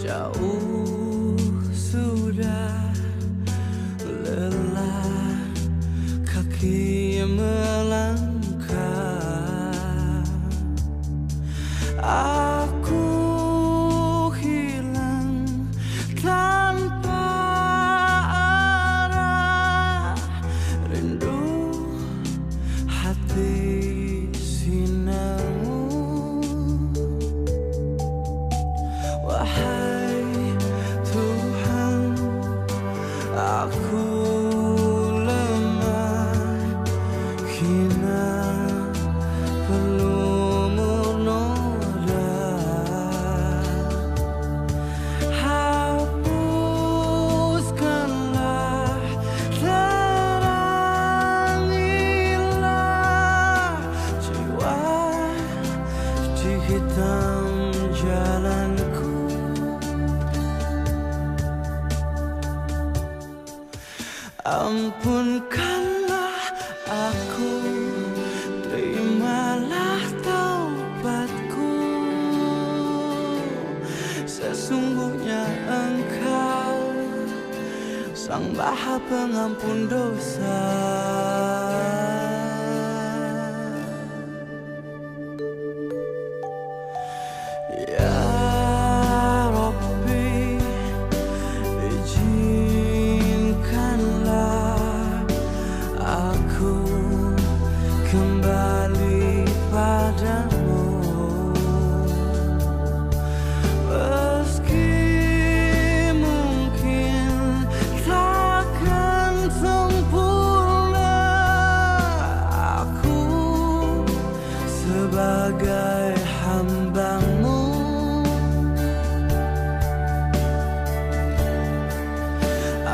Jauh sudah lelah kaki melangkah. Aku hilang tanpa arah, rindu hati sinarmu. Wahai Tuhan, aku lemah, hina, pelumur noda. Hapuskanlah, terangilah jiwa di hitam jalanku. Ampunkanlah aku, terimalah taubatku. Sesungguhnya Engkau Sang Maha Pengampun dosa. Ya Rabbi, izinkanlah aku kembali padamu. Meski mungkin takkan sempurna, aku sebagai hamba-Mu.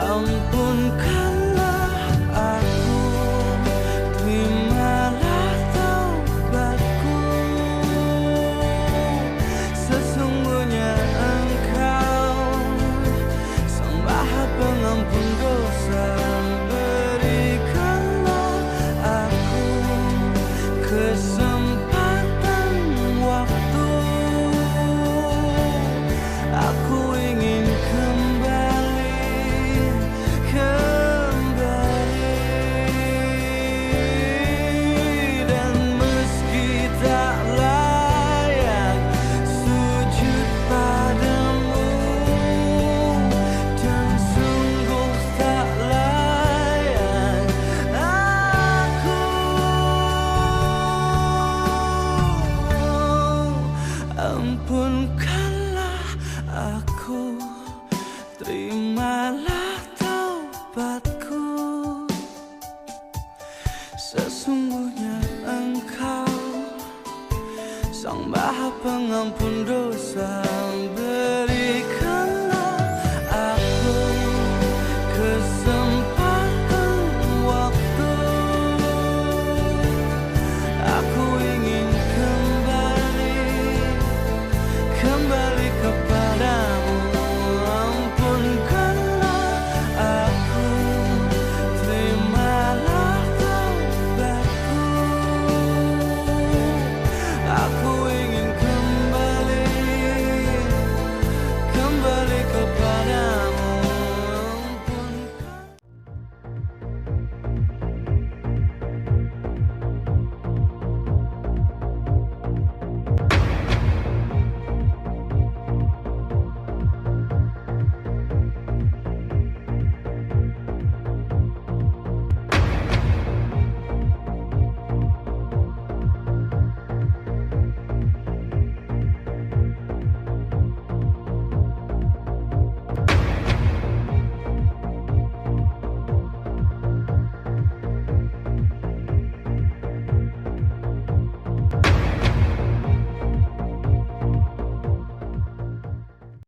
Ampunkanlah aku, terimalah taubatku. Sesungguhnya Engkau Sang Maha Pengampun dosa. Berikanlah aku kesempatan waktu. Aku ingin dan meski tak layak sujud padamu, dan sungguh tak layak aku. Ampunkanlah aku, terimalah taubatku. Sesungguhnya Engkau Sang Maha Pengampun dosa. Beri